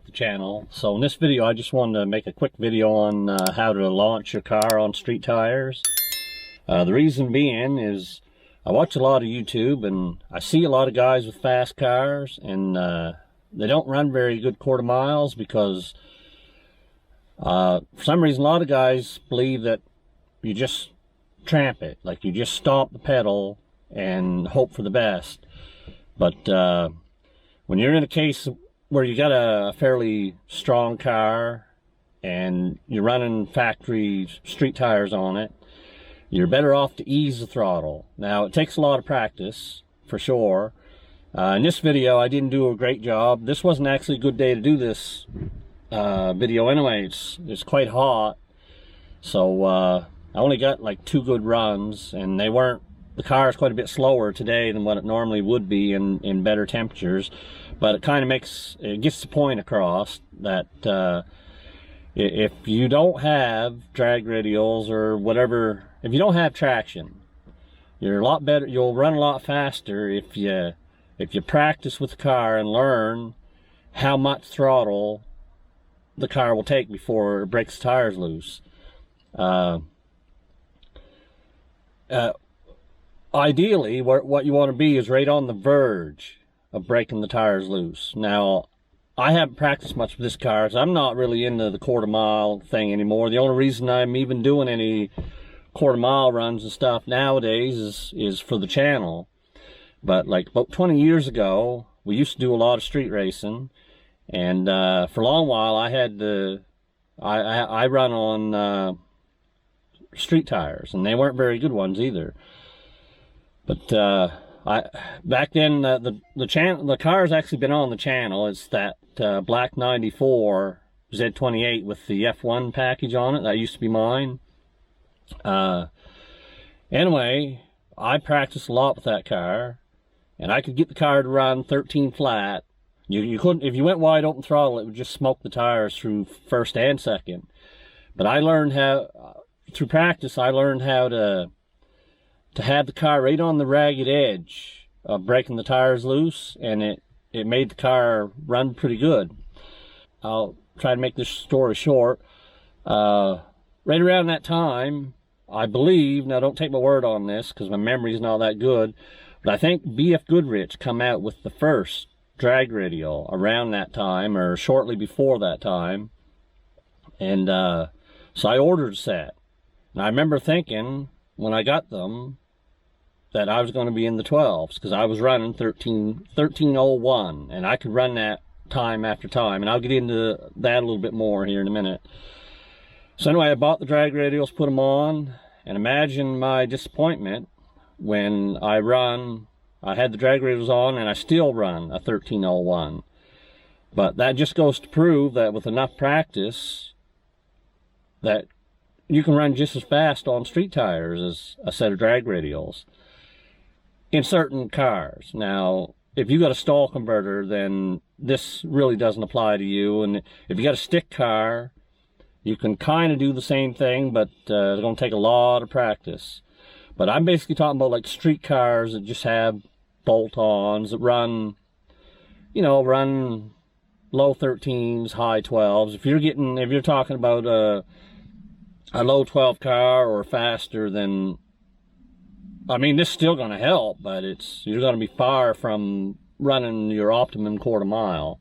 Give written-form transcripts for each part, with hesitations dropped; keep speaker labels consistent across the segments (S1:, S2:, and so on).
S1: the channel. So in this video I just wanted to make a quick video on how to launch your car on street tires. The reason being is I watch a lot of YouTube and I see a lot of guys with fast cars, and they don't run very good quarter miles because for some reason a lot of guys believe that you just tramp it, like you just stomp the pedal and hope for the best. But when you're in a case where you got a fairly strong car and you're running factory street tires on it, you're better off to ease the throttle. Now, it takes a lot of practice, for sure. In this video, I didn't do a great job. This wasn't actually a good day to do this video anyway. It's quite hot. So, I only got like 2 good runs, and they weren't, the car is quite a bit slower today than what it normally would be in better temperatures. But it kind of gets the point across that if you don't have drag radials or whatever, if you don't have traction, you're a lot better, you'll run a lot faster if you practice with the car and learn how much throttle the car will take before it breaks the tires loose. Ideally, what you want to be is right on the verge of breaking the tires loose. Now, I haven't practiced much with this car, so I'm not really into the quarter mile thing anymore. The only reason I'm even doing any quarter mile runs and stuff nowadays is for the channel. But like about 20 years ago, we used to do a lot of street racing, and for a long while I had I run on street tires, and they weren't very good ones either. But back then the car's actually been on the channel. It's that black 94 Z28 with the F1 package on it. That used to be mine. Anyway, I practiced a lot with that car, and I could get the car to run 13 flat. You couldn't, if you went wide open throttle, it would just smoke the tires through first and second. But I learned how, through practice, I learned how to have the car right on the ragged edge of breaking the tires loose, and it made the car run pretty good. I'll try to make this story short. Right around that time, I believe, now don't take my word on this because my memory's not that good, but I think B.F. Goodrich come out with the first drag radial around that time, or shortly before that time. And so I ordered a set. And I remember thinking, when I got them, that I was going to be in the 12s, because I was running 1301, and I could run that time after time, and I'll get into that a little bit more here in a minute. So anyway, I bought the drag radials, put them on, and imagine my disappointment when I had the drag radials on, and I still run a 1301. But that just goes to prove that with enough practice, that you can run just as fast on street tires as a set of drag radials in certain cars. Now, if you got a stall converter, then this really doesn't apply to you. And if you got a stick car, you can kind of do the same thing, but it's going to take a lot of practice. But I'm basically talking about like street cars that just have bolt-ons that run, you know, run low 13s, high 12s. If you're talking about a low 12 car or faster, then I mean, this is still going to help, but you're going to be far from running your optimum quarter mile.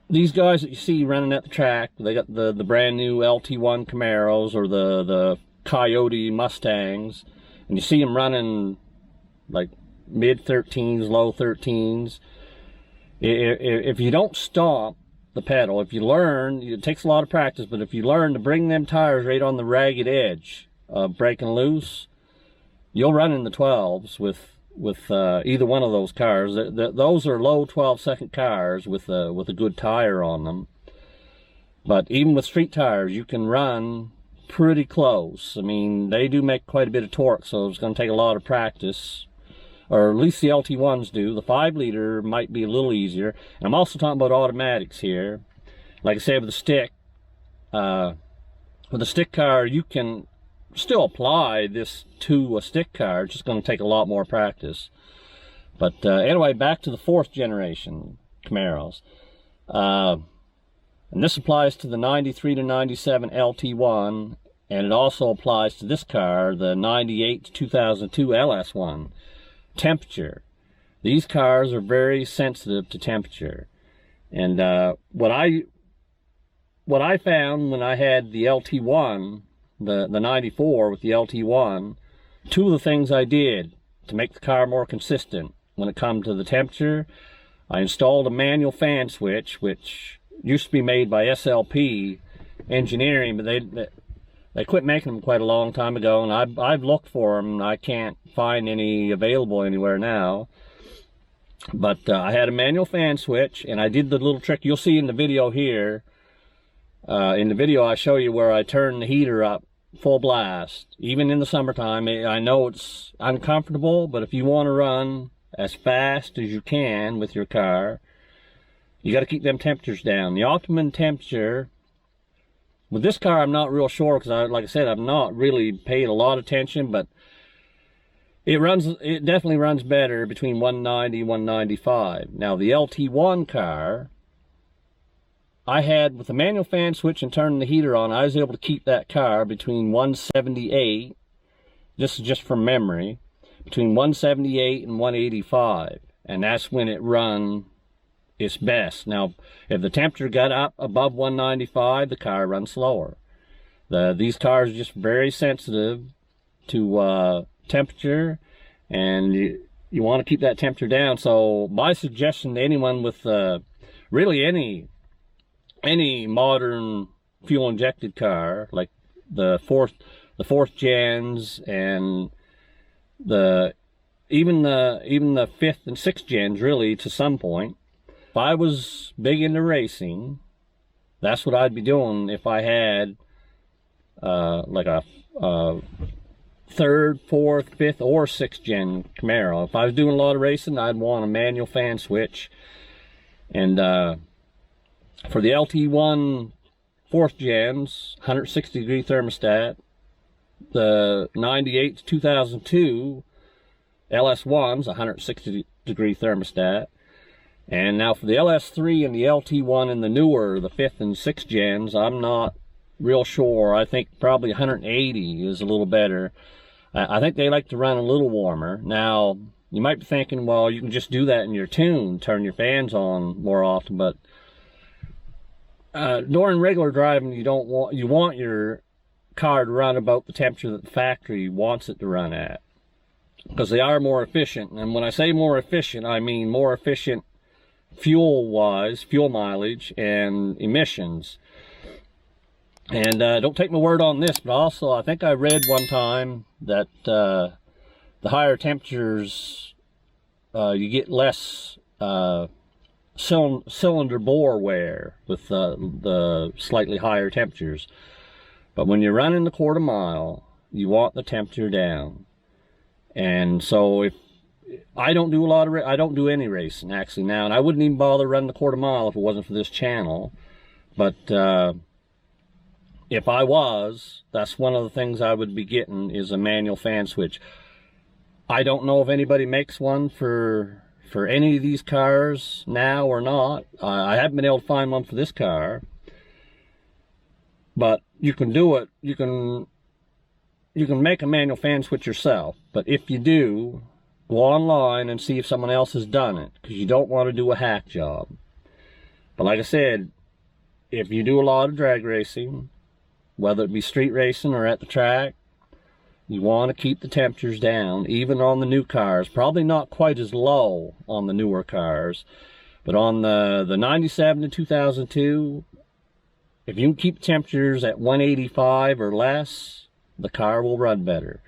S1: These guys that you see running at the track, they got the brand new LT1 Camaros or the Coyote Mustangs, and you see them running like mid 13s, low 13s. If you don't stomp the pedal, if you learn, it takes a lot of practice, but if you learn to bring them tires right on the ragged edge of breaking loose, you'll run in the 12s with either one of those cars. Those are low 12-second cars with a good tire on them. But even with street tires, you can run pretty close. I mean, they do make quite a bit of torque, so it's going to take a lot of practice. Or at least the LT1s do. The 5-liter might be a little easier. And I'm also talking about automatics here. Like I said, with the stick, with a stick car, you can still apply this to a stick car. It's just going to take a lot more practice. But anyway, back to the 4th generation Camaros. And this applies to the 93 to 97 LT1, and it also applies to this car, the 98 to 2002 LS1. Temperature. These cars are very sensitive to temperature. And what I found when I had the LT1, the 94 with the LT1, two of the things I did to make the car more consistent when it comes to the temperature, I installed a manual fan switch, which used to be made by SLP Engineering, but they quit making them quite a long time ago, and I've looked for them, and I can't find any available anywhere now. But I had a manual fan switch, and I did the little trick you'll see in the video here. In the video, I show you where I turn the heater up full blast, even in the summertime. I know it's uncomfortable, but if you want to run as fast as you can with your car, you got to keep them temperatures down. The optimum temperature with this car, I'm not real sure, because like I said, I've not really paid a lot of attention, but it definitely runs better between 190 and 195. Now the LT1 car, I had, with the manual fan switch and turning the heater on, I was able to keep that car between 178, this is just from memory, between 178 and 185, and that's when it run its best. Now, if the temperature got up above 195, the car runs slower. These cars are just very sensitive to temperature, and you want to keep that temperature down. So my suggestion to anyone with really any modern fuel injected car, like the fourth gens and even the fifth and sixth gens, really, to some point, if I was big into racing, that's what I'd be doing if I had like a third, fourth, fifth, or sixth gen Camaro. If I was doing a lot of racing, I'd want a manual fan switch. And for the LT1 fourth gens, 160 degree thermostat. The 98 to 2002 LS1's 160 degree thermostat. And now for the LS3 and the LT1 and the newer, the 5th and 6th gens, I'm not real sure. I think probably 180 is a little better. I think they like to run a little warmer. Now, you might be thinking, well, you can just do that in your tune, turn your fans on more often, but during regular driving, you want your car to run about the temperature that the factory wants it to run at, because they are more efficient. And when I say more efficient, I mean more efficient fuel-wise, fuel mileage, and emissions. And don't take my word on this, but also I think I read one time that the higher temperatures, you get less cylinder bore wear with the slightly higher temperatures. But when you're running the quarter mile, you want the temperature down. And so if I don't do any racing actually now, and I wouldn't even bother running the quarter mile if it wasn't for this channel. But if I was, that's one of the things I would be getting, is a manual fan switch. I don't know if anybody makes one for any of these cars now or not. I haven't been able to find one for this car, but you can do it. You can make a manual fan switch yourself, but if you do, go online and see if someone else has done it, because you don't want to do a hack job. But like I said, if you do a lot of drag racing, whether it be street racing or at the track, you want to keep the temperatures down, even on the new cars. Probably not quite as low on the newer cars, but on the 97 to 2002, if you can keep temperatures at 185 or less, the car will run better.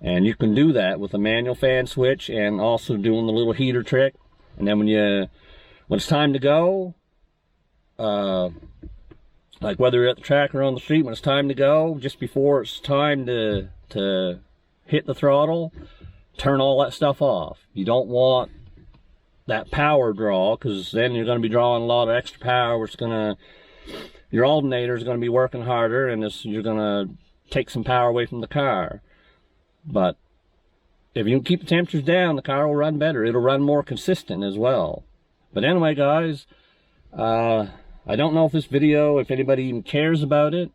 S1: And you can do that with a manual fan switch and also doing the little heater trick. And then when it's time to go, like whether you're at the track or on the street, when it's time to go, just before it's time to hit the throttle, turn all that stuff off. You don't want that power draw, because then you're going to be drawing a lot of extra power, which is going to, your alternator is going to be working harder, and you're going to take some power away from the car. But if you can keep the temperatures down, the car will run better. It'll run more consistent as well. But anyway, guys, I don't know if this video, if anybody even cares about it,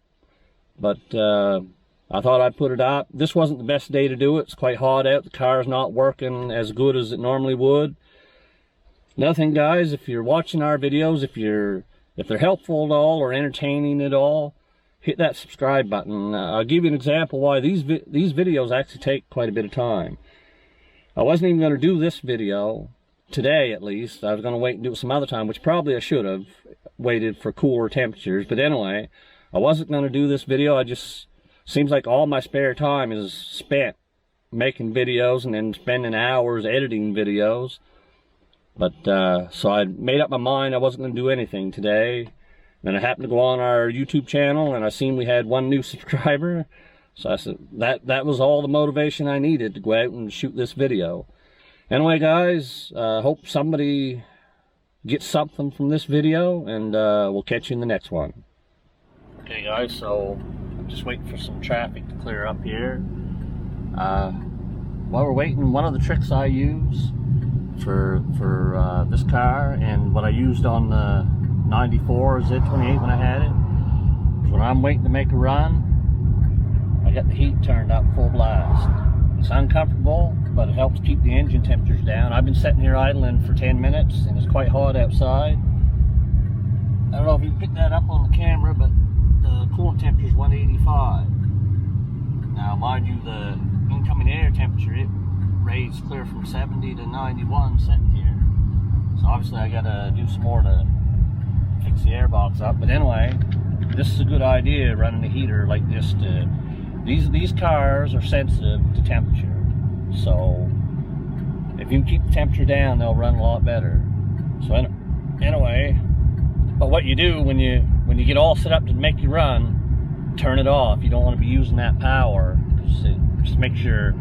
S1: but I thought I'd put it out. This wasn't the best day to do it. It's quite hot out. The car's not working as good as it normally would. Another thing, guys, if you're watching our videos, if they're helpful at all or entertaining at all, hit that subscribe button. I'll give you an example why these videos actually take quite a bit of time. I wasn't even going to do this video today, at least. I was going to wait and do it some other time, which probably I should have waited for cooler temperatures. But anyway, I wasn't going to do this video. Seems like all my spare time is spent making videos and then spending hours editing videos. But so I made up my mind I wasn't going to do anything today. Then I happened to go on our YouTube channel and I seen we had 1 new subscriber. So I said that was all the motivation I needed to go out and shoot this video. Anyway, guys, hope somebody gets something from this video, and we'll catch you in the next one. Okay, guys, so I'm just waiting for some traffic to clear up here. While we're waiting, one of the tricks I use for this car, and what I used on the 94 Z28 when I had it, is when I'm waiting to make a run, I got the heat turned up full blast. It's uncomfortable, but it helps keep the engine temperatures down. I've been sitting here idling for 10 minutes and it's quite hot outside. I don't know if you can pick that up on the camera, but the coolant temperature is 185. Now, mind you, the incoming air temperature, it raised clear from 70 to 91 sitting here. So obviously I gotta do some more to fix the air box up. But anyway, this is a good idea, running a heater like this to... These cars are sensitive to temperature, so if you can keep the temperature down, they'll run a lot better. So anyway, but what you do when you get all set up to make you run, turn it off. You don't want to be using that power. Just make sure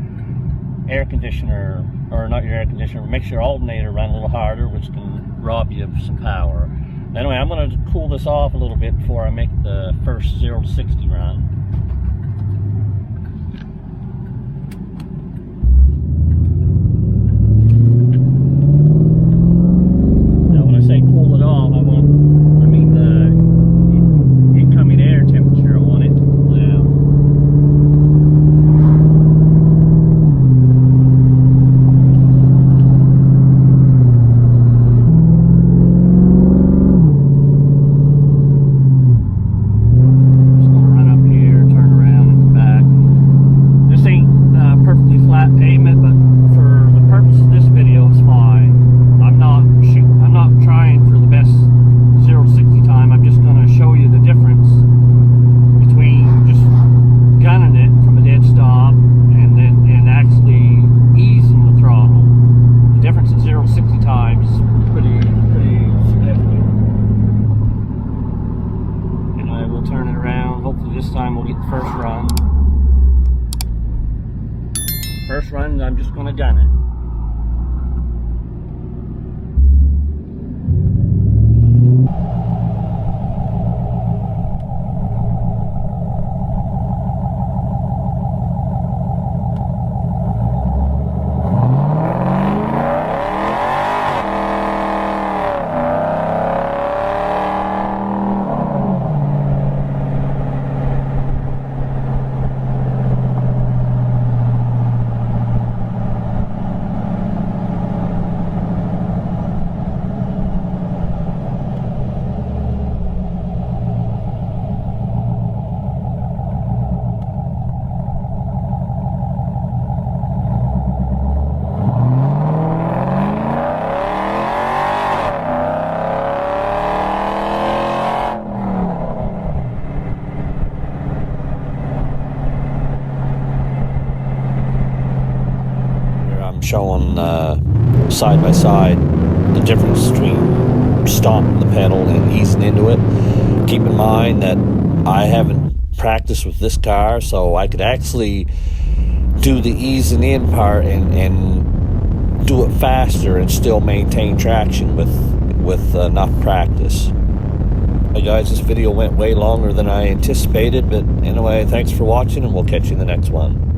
S1: air conditioner, or not your air conditioner, make sure your alternator run a little harder, which can rob you of some power. Anyway, I'm going to cool this off a little bit before I make the first 0 to 60 run. First run, I'm just going to gun it. Showing side by side the difference between stomping the pedal and easing into it. Keep in mind that I haven't practiced with this car, so I could actually do the easing in part and do it faster and still maintain traction with enough practice. Hey guys, this video went way longer than I anticipated, but anyway, thanks for watching and we'll catch you in the next one.